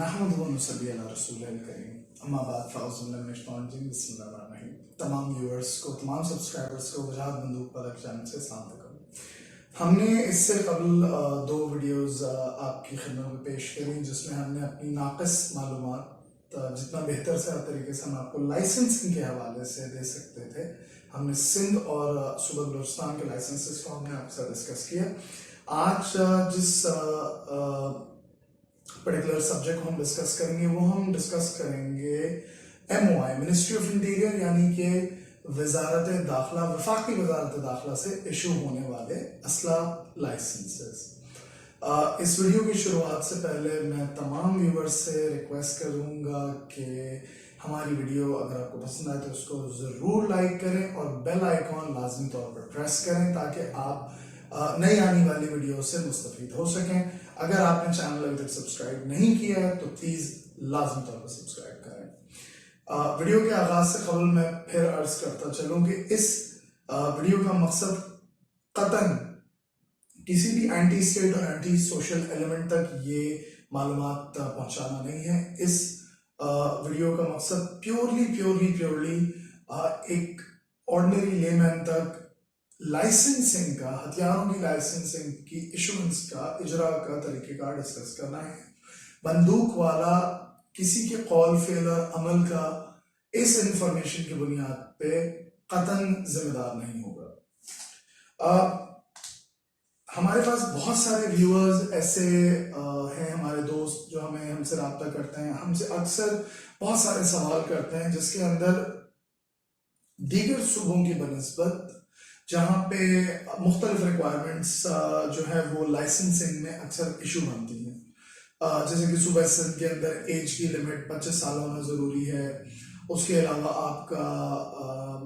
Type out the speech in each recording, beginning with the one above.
नहमदुहु व नसल्ली अला रसूलिल करीम अम्मा बाद फ़ाउज़ु बिल्लाहि मिनश शैतानिर रजीम बिस्मिल्लाहिर्रहमानिर्रहीम। तमाम व्यूअर्स को, तमाम सब्सक्राइबर्स को वजाहत बंदूक पलक चैनल से सलाम करूँ। हमने इससे कबल दो वीडियोस आपकी खिदमत में पेश करी जिसमें हमने अपनी नाक़िस मालूमात जितना बेहतर से तरीके से हम आपको लाइसेंसिंग के हवाले से दे सकते थे, हमने सिंध और सूबा बलूचिस्तान के लाइसेंसेस को हमने आपके साथ डिस्कस किया। आज जिस पर्टिकुलर सब्जेक्ट को हम डिस्कस करेंगे वो हम डिस्कस करेंगे MOI, मिनिस्ट्री ऑफ इंटीरियर यानी कि वजारत दाखिला, वफाकी वजारत दाखिला से इशू होने वाले असला लाइसेंसेस। इस वीडियो की शुरुआत से पहले मैं तमाम व्यूवर्स से रिक्वेस्ट करूंगा कि हमारी वीडियो अगर आपको पसंद आए तो उसको ज़रूर लाइक करें और बेल आइकॉन लाजमी तौर पर प्रेस करें ताकि आप नई आने वाली वीडियो से मुस्तफीद हो सकें। अगर आपने चैनल अभी तक सब्सक्राइब नहीं किया है तो प्लीज़ लाजमी तौर पर सब्सक्राइब करें। वीडियो के आगाज से कबल मैं फिर अर्ज करता चलूं कि इस वीडियो का मकसद कतन किसी भी एंटी स्टेट और एंटी सोशल एलिमेंट तक ये मालूमात पहुंचाना नहीं है। इस वीडियो का मकसद प्योरली एक ऑर्डिनरी लेमैन तक लाइसेंसिंग का, हथियारों की लाइसेंसिंग की इशुएंस का, इजरा का तरीक़ेकार डिस्कस करना है। बंदूक वाला किसी के कौल फेल और अमल का इस इंफॉर्मेशन की बुनियाद पे कतन जिम्मेदार नहीं होगा। हमारे पास बहुत सारे व्यूअर्स ऐसे हैं, हमारे दोस्त जो हमसे रब्ता करते हैं, हमसे अक्सर बहुत सारे सवाल करते हैं जिसके अंदर दीगर सूबों की बनिस्बत जहाँ पे मुख्तलिफ रिक्वायरमेंट्स जो है वो लाइसेंसिंग में अक्सर इशू बनती हैं। जैसे कि सूबा सिंध के अंदर एज की लिमिट 25 साल होना ज़रूरी है। उसके अलावा आपका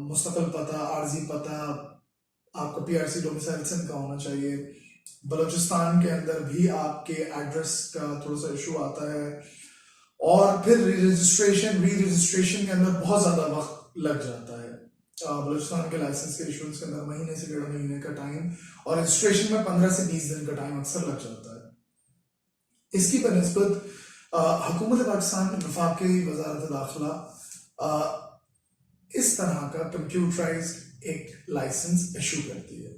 मुस्तकिल पता, आर्जी पता, आपका PRC डोमिसाइल सिंध का होना चाहिए। बलूचिस्तान के अंदर भी आपके एड्रेस का थोड़ा सा इशू आता है और फिर री-रजिस्ट्रेशन के अंदर बहुत ज़्यादा वक्त लग जाता है। बलूचिस्तान के लाइसेंस के इशुएंस के अंदर महीने से 1.5 महीने का टाइम और रजिस्ट्रेशन में 15 से 20 दिन का टाइम अक्सर लग जाता है। इसकी बनिस्बत हुकूमत पाकिस्तान में वफाकी वजारत दाखिला इस तरह का कंप्यूटराइज्ड एक लाइसेंस इशू करती है।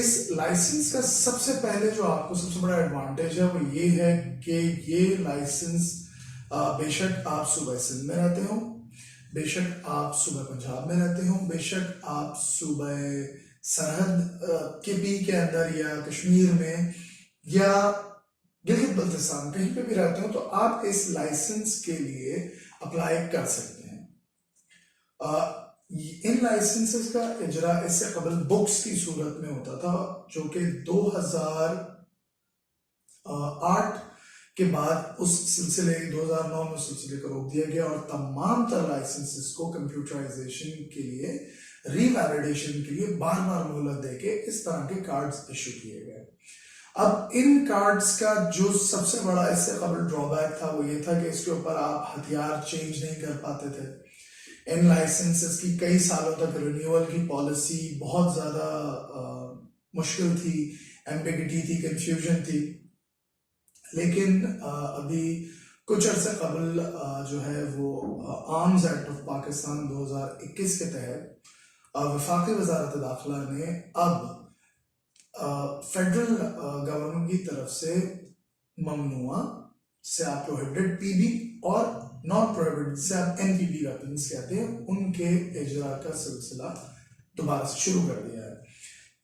इस लाइसेंस का सबसे पहले जो आपको सबसे बड़ा एडवांटेज है वो ये है कि ये लाइसेंस बेशक आप सूबा सिंध में रहते हो, बेशक आप सूबा पंजाब में रहते हो, बेशक आप सूबा सरहद के अंदर या कश्मीर में या गिलगित बल्तिस्तान कहीं पे भी रहते हो तो आप इस लाइसेंस के लिए अप्लाई कर सकते हैं। इन लाइसेंसेस का इजरा इससे कबल बुक्स की सूरत में होता था जो कि 2008 के बाद उस सिलसिले 2009 में सिलसिले को रोक दिया गया और तमाम तरह लाइसेंसेस को कंप्यूटराइजेशन के लिए, रीवैलिडेशन के लिए बार बार मोहलत देके इस तरह के कार्ड्स इशू किए गए। अब इन कार्ड्स का जो सबसे बड़ा इससे कबल ड्रॉबैक था वो ये था कि इसके ऊपर आप हथियार चेंज नहीं कर पाते थे। इन लाइसेंसेस की कई सालों तक रिन्यूअल की पॉलिसी बहुत ज़्यादा मुश्किल थी, एम्बिगिटी थी, कंफ्यूजन थी। लेकिन अभी कुछ अर्से कबल जो है वो आर्म्स एक्ट ऑफ पाकिस्तान 2021 के तहत वफाकी वजारत दाखिला ने अब फेडरल गवर्नमेंट की तरफ से ममनुआ से आप प्रोहिबिटेड PB और नॉट प्रोहिबिटेड से आप NPB वेपन्स कहते हैं उनके इजरा का सिलसिला दोबारा से शुरू कर दिया है।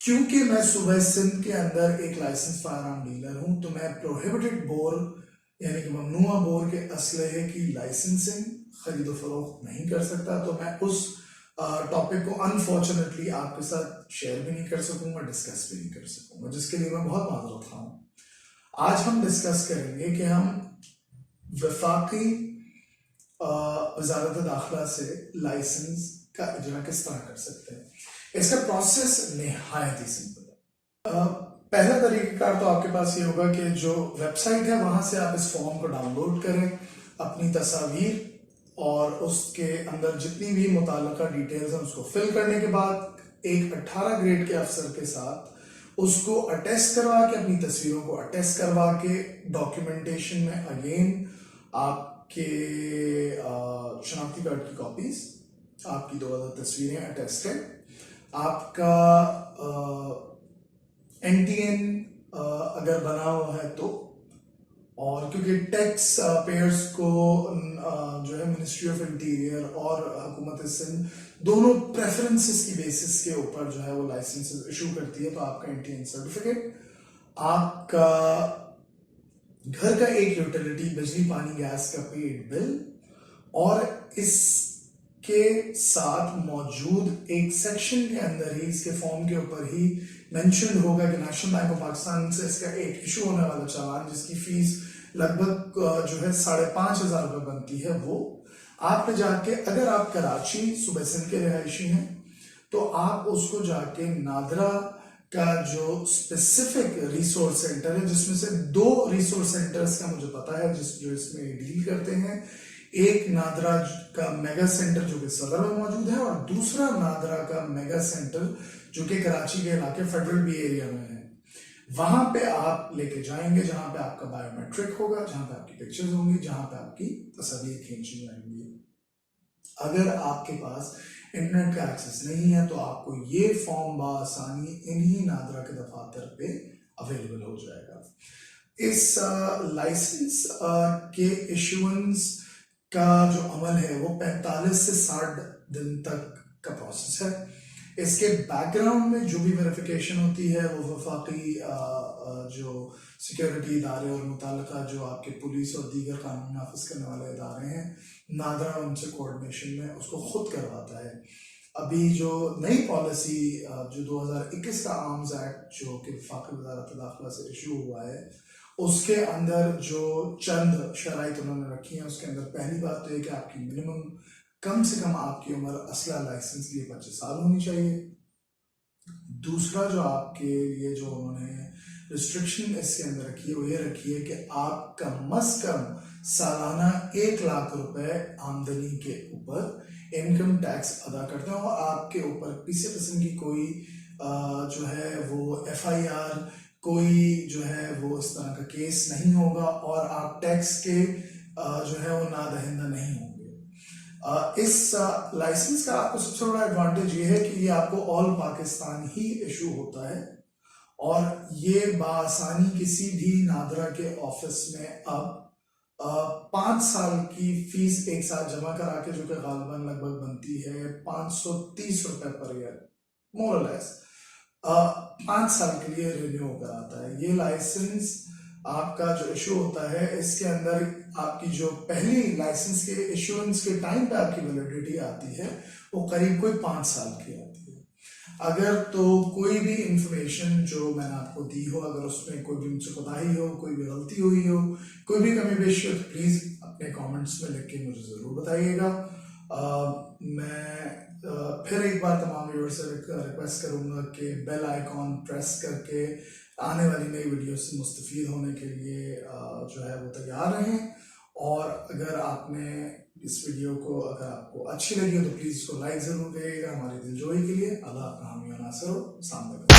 क्योंकि मैं सूबा सिंध के अंदर एक लाइसेंस फायरआर्म डीलर हूं तो मैं प्रोहिबिटेड बोर यानी कि ममनुआ बोर के असलहे की लाइसेंसिंग, खरीदो फरोख्त नहीं कर सकता। तो मैं उस टॉपिक को अनफॉर्चुनेटली आपके साथ शेयर भी नहीं कर सकूंगा, डिस्कस भी नहीं कर सकूंगा, जिसके लिए मैं बहुत माजरत खा हूं। आज हम डिस्कस करेंगे कि हम वफाकी वजारत दाखिला से लाइसेंस का इजरा किस तरह कर सकते हैं। इसका प्रोसेस निहायत ही सिंपल है। पहला तरीक़ाकार तो आपके पास ये होगा कि जो वेबसाइट है वहां से आप इस फॉर्म को डाउनलोड करें, अपनी तस्वीर और उसके अंदर जितनी भी मुताल्लिका डिटेल्स हैं उसको फिल करने के बाद एक 18 ग्रेड के अफसर के साथ اس کو اٹیسٹ کروا کے, اپنی تصویروں کو اٹیسٹ کروا کے ڈاکیومنٹیشن میں اگین آپ کے شناختی کارڈ کی کاپیز, آپ کی 2 تصویریں اٹیسٹڈ, آپ کا NTN اگر بنا ہوا ہے تو, اور کیونکہ ٹیکس پیئرس کو جو ہے منسٹری آف انٹیریئر اور حکومت سندھ دونوں پریفرنسز کی بیسس کے اوپر جو ہے وہ لائسنسز ایشو کرتی ہے. تو آپ کا NTN سرٹیفکیٹ, آپ کا گھر کا ایک یوٹیلیٹی بجلی پانی گیس کا پیڈ بل, اور اس کے ساتھ موجود ایک سیکشن کے اندر ہی, اس کے فارم کے اوپر ہی مینشنڈ ہوگا کہ نیشنل بینک آف پاکستان سے اس کا ایک ایشو ہونے والا چالان جس کی فیس لگ بھگ جو ہے 5,500 روپے بنتی ہے, وہ آپ نے جا کے, اگر آپ کراچی صوبہ سندھ کے رہائشی ہیں تو آپ اس کو جا کے نادرا کا جو اسپیسیفک ریسورس سینٹر ہے, جس میں سے 2 ریسورس سینٹرز کا مجھے پتا ہے جو اس میں ڈیل کرتے ہیں, ایک نادرا کا میگا سینٹر جو کہ صدر میں موجود ہے, اور دوسرا نادرا کا میگا سینٹر جو کہ کراچی کے علاقے فیڈرل بی ایریا میں ہے. وہاں پہ آپ لے کے جائیں گے جہاں پہ آپ کا بایو میٹرک ہوگا, جہاں پہ آپ کی پکچرز ہوں گی, جہاں پہ آپ کی تصاویر کھینچی جائیں گی. اگر آپ کے پاس انٹرنیٹ کا ایکسس نہیں ہے تو آپ کو یہ فارم بآسانی انہی نادرا کے دفاتر پہ اویلیبل ہو جائے گا. اس لائسنس کے ایشوئنس کا جو عمل ہے وہ 45 سے 60 دن تک کا پروسیس ہے. اس کے بیک گراؤنڈ میں جو بھی ویریفیکیشن ہوتی ہے وہ وفاقی جو سیکیورٹی ادارے اور متعلقہ جو آپ کے پولیس اور دیگر قانون نافذ کرنے والے ادارے ہیں, نادرا ان سے کوآرڈینیشن میں اس کو خود کرواتا ہے. ابھی جو نئی پالیسی جو 2021 کا آرمز ایکٹ جو کہ وفاقی وزارت داخلہ سے ایشو ہوا ہے, اس کے اندر جو چند شرائط انہوں نے رکھی ہیں, اس کے اندر پہلی بات تو یہ کہ آپ کی منیمم کم سے کم آپ کی عمر اسلحہ لائسنس کے لیے 25 سال ہونی چاہیے. دوسرا جو آپ کے لیے جو انہوں نے ریسٹرکشن اس کے اندر رکھی ہے وہ یہ رکھی ہے کہ آپ کم از کم سالانہ 1 لاکھ روپے آمدنی کے اوپر انکم ٹیکس ادا کرتے ہیں, اور آپ کے اوپر کسی قسم کی کوئی جو ہے وہ FIR, کوئی جو ہے وہ اس طرح کا کیس نہیں ہوگا, اور آپ ٹیکس کے جو ہے وہ نادہندہ نہیں ہوں گے. اس لائسنس کا آپ کو سب سے بڑا ایڈوانٹیج یہ ہے کہ یہ آپ کو آل پاکستان ہی ایشو ہوتا ہے, اور یہ بآسانی کسی بھی نادرا کے آفس میں اب 5 سال کی فیس ایک ساتھ جمع کرا کے, جو کہ غالباً لگ بھگ بنتی ہے 530 روپے پر ایئر مور اور لیس, 5 سال کے لیے رینیو ہو کر آتا ہے. یہ لائسنس آپ کا جو ایشو ہوتا ہے, اس کے اندر آپ کی جو پہلی لائسنس کے ایشوئنس کے ٹائم پہ آپ کی ویلیڈیٹی آتی ہے وہ قریب کوئی 5 سال کی آتی ہے. اگر تو کوئی بھی انفارمیشن جو میں نے آپ کو دی ہو, اگر اس میں کوئی بھی مجھ سے کوتاہی ہو, کوئی بھی غلطی ہوئی ہو, کوئی بھی کمی بیشی ہو, تو پلیز اپنے کامنٹس میں لکھ کے مجھے ضرور بتائیے گا. میں پھر ایک بار تمام ویورز سے ریکویسٹ کروں گا کہ بیل آئیکن پریس کر کے آنے والی نئی ویڈیو سے مستفید ہونے کے لیے جو ہے وہ تیار رہیں. اور اگر آپ نے اس ویڈیو کو اگر آپ کو اچھی لگی ہو تو پلیز اس کو لائک ضرور کریے گا ہماری دلجوئی کے لیے. اللہ آپ کا حامی و ناصر ہو. السلام علیکم.